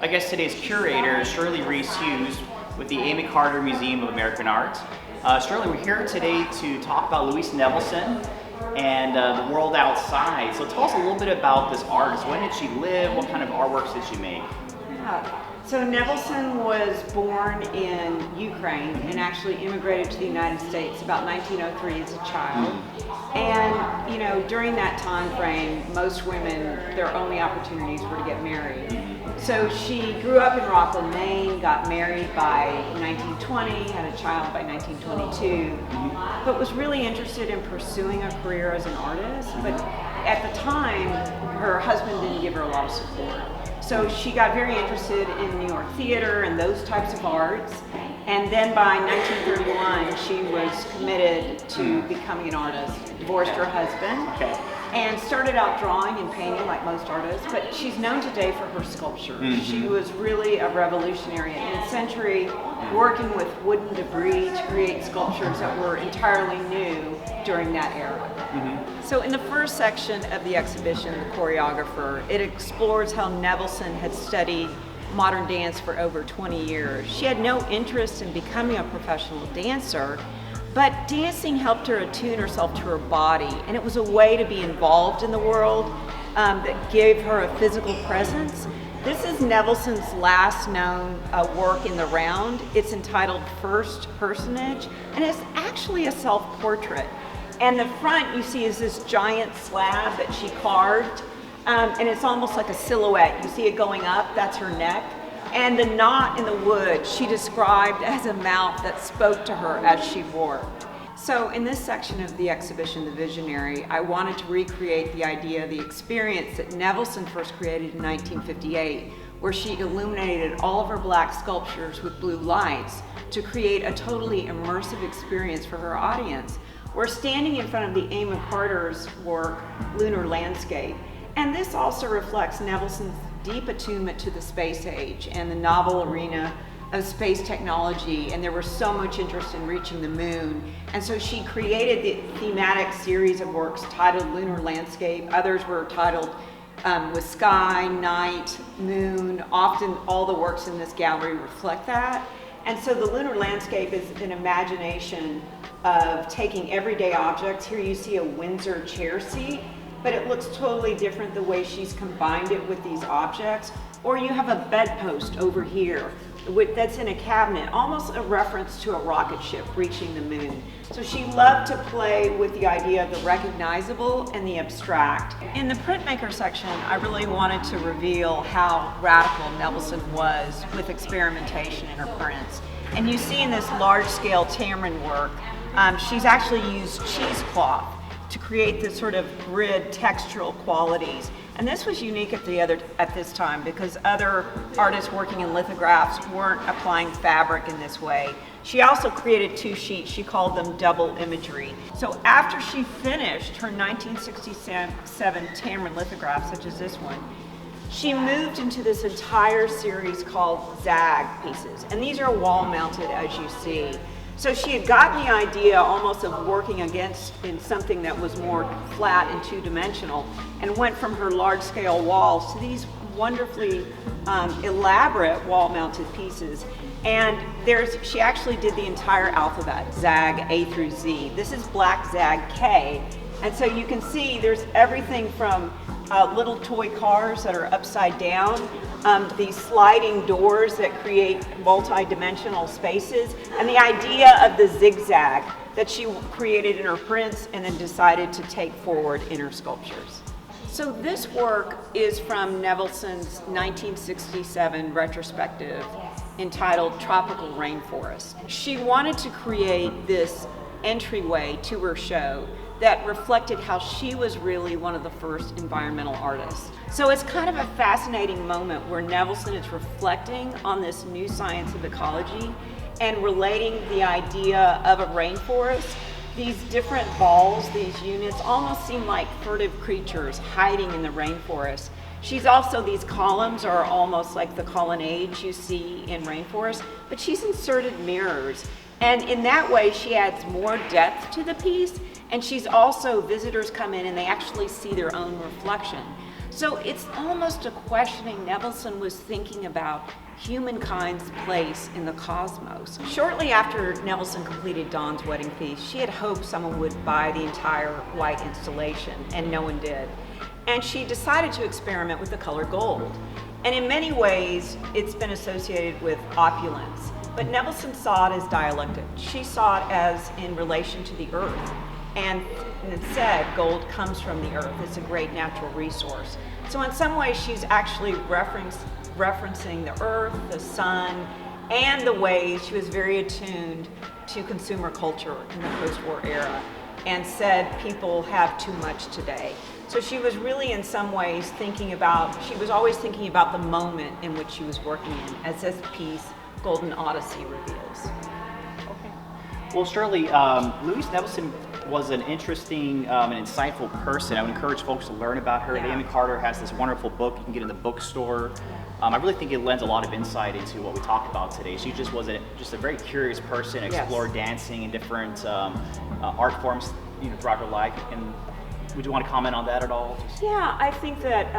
I guess today's curator is Shirley Reese Hughes with the Amy Carter Museum of American Art. Shirley, we're here today to talk about Louise Nevelson and the world outside. So tell us a little bit about this artist. When did she live? What kind of artworks did she make? So Nevelson was born in Ukraine and actually immigrated to the United States about 1903 as a child. And during that time frame, most women, their only opportunities were to get married. So she grew up in Rockland, Maine, got married by 1920, had a child by 1922, but was really interested in pursuing a career as an artist. But at the time, her husband didn't give her a lot of support. So she got very interested in New York theater and those types of arts. And then by 1931, she was committed to becoming an artist, divorced her husband, and started out drawing and painting like most artists, but she's known today for her sculpture. She was really a revolutionary in the century, working with wooden debris to create sculptures that were entirely new during that era. So in the first section of the exhibition, The Choreographer, it explores how Nevelson had studied modern dance for over 20 years. She had no interest in becoming a professional dancer, but dancing helped her attune herself to her body, and it was a way to be involved in the world that gave her a physical presence. This is Nevelson's last known work in the round. It's entitled First Personage, and it's actually a self-portrait. And the front you see is this giant slab that she carved, and it's almost like a silhouette. You see it going up, that's her neck. And the knot in the wood she described as a mouth that spoke to her as she wore. So in this section of the exhibition, The Visionary, I wanted to recreate the idea, the experience that Nevelson first created in 1958, where she illuminated all of her black sculptures with blue lights to create a totally immersive experience for her audience. We're standing in front of the Amy Carter's work, Lunar Landscape, and this also reflects Nevelson's deep attunement to the space age and the novel arena of space technology, and there was so much interest in reaching the moon. And so she created the thematic series of works titled Lunar Landscape. Others were titled with sky, night, moon. Often all the works in this gallery reflect that. And so the Lunar Landscape is an imagination of taking everyday objects. Here you see a Windsor chair seat, but it looks totally different the way she's combined it with these objects. Or you have a bedpost over here that's in a cabinet, almost a reference to a rocket ship reaching the moon. So she loved to play with the idea of the recognizable and the abstract. In the printmaker section, I really wanted to reveal how radical Nevelson was with experimentation in her prints. And you see in this large-scale Tamron work, she's actually used cheesecloth to create this sort of grid textural qualities. And this was unique at this time because other artists working in lithographs weren't applying fabric in this way. She also created two sheets. She called them double imagery. So after she finished her 1967 Tamron lithograph, such as this one, she moved into this entire series called Zag pieces. And these are wall mounted, as you see. So she had gotten the idea almost of working in something that was more flat and two-dimensional, and went from her large-scale walls to these wonderfully elaborate wall-mounted pieces. And she actually did the entire alphabet, Zag A through Z. This is Black Zag K. And so you can see there's everything from little toy cars that are upside down, these sliding doors that create multi-dimensional spaces, and the idea of the zigzag that she created in her prints and then decided to take forward in her sculptures. So this work is from Nevelson's 1967 retrospective entitled Tropical Rainforest. She wanted to create this entryway to her show that reflected how she was really one of the first environmental artists. So it's kind of a fascinating moment where Nevelson is reflecting on this new science of ecology and relating the idea of a rainforest. These different balls, these units, almost seem like furtive creatures hiding in the rainforest. These columns are almost like the colonnades you see in rainforests, but she's inserted mirrors. And in that way, she adds more depth to the piece. And visitors come in and they actually see their own reflection. So it's almost a questioning Nevelson was thinking about humankind's place in the cosmos. Shortly after Nevelson completed Dawn's Wedding Feast, she had hoped someone would buy the entire white installation, and no one did. And she decided to experiment with the color gold. And in many ways, it's been associated with opulence. But Nevelson saw it as dialectic. She saw it as in relation to the earth. And it said gold comes from the earth. It's a great natural resource. So in some ways, she's actually referencing the earth, the sun, and the ways she was very attuned to consumer culture in the post-war era, and said people have too much today. So she was really in some ways she was always thinking about the moment in which she was working in, as this piece, Golden Odyssey, reveals. Okay. Well, Shirley, Louise Nevelson was an interesting and insightful person. I would encourage folks to learn about her. Yeah. Amy Carter has this wonderful book you can get in the bookstore. I really think it lends a lot of insight into what we talked about today. She just was a very curious person, explored dancing and different art forms, throughout her life. And would you want to comment on that at all? Yeah, I think that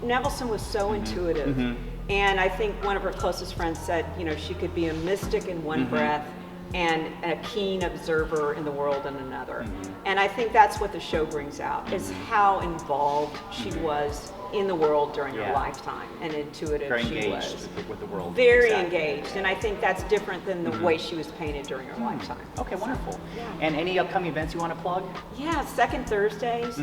Nevelson was so intuitive. And I think one of her closest friends said, she could be a mystic in one breath and a keen observer in the world in another. And I think that's what the show brings out, is how involved she was in the world during her lifetime, and intuitive very she engaged was. with the world. Very Exactly. engaged, and I think that's different than the way she was painted during her lifetime. Okay, wonderful. Yeah. And any upcoming events you want to plug? Yeah, second Thursdays,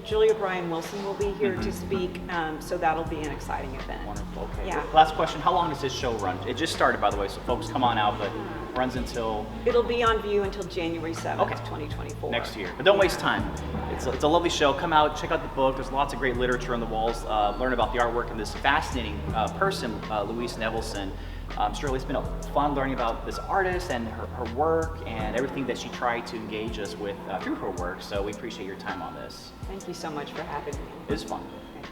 Julia Bryan Wilson will be here to speak, so that'll be an exciting event. Wonderful. Okay. Yeah. Last question: how long does this show run? It just started, by the way, so folks come on out, but runs until It'll be on view until January 7th, Okay. 2024. next year. But don't waste time. It's a lovely show. Come out, check out the book. There's lots of great literature on the walls. Learn about the artwork of this fascinating person, Louise Nevelson. Shirley, it's been fun learning about this artist and her work and everything that she tried to engage us with through her work. So we appreciate your time on this. Thank you so much for having me. It was fun. Okay.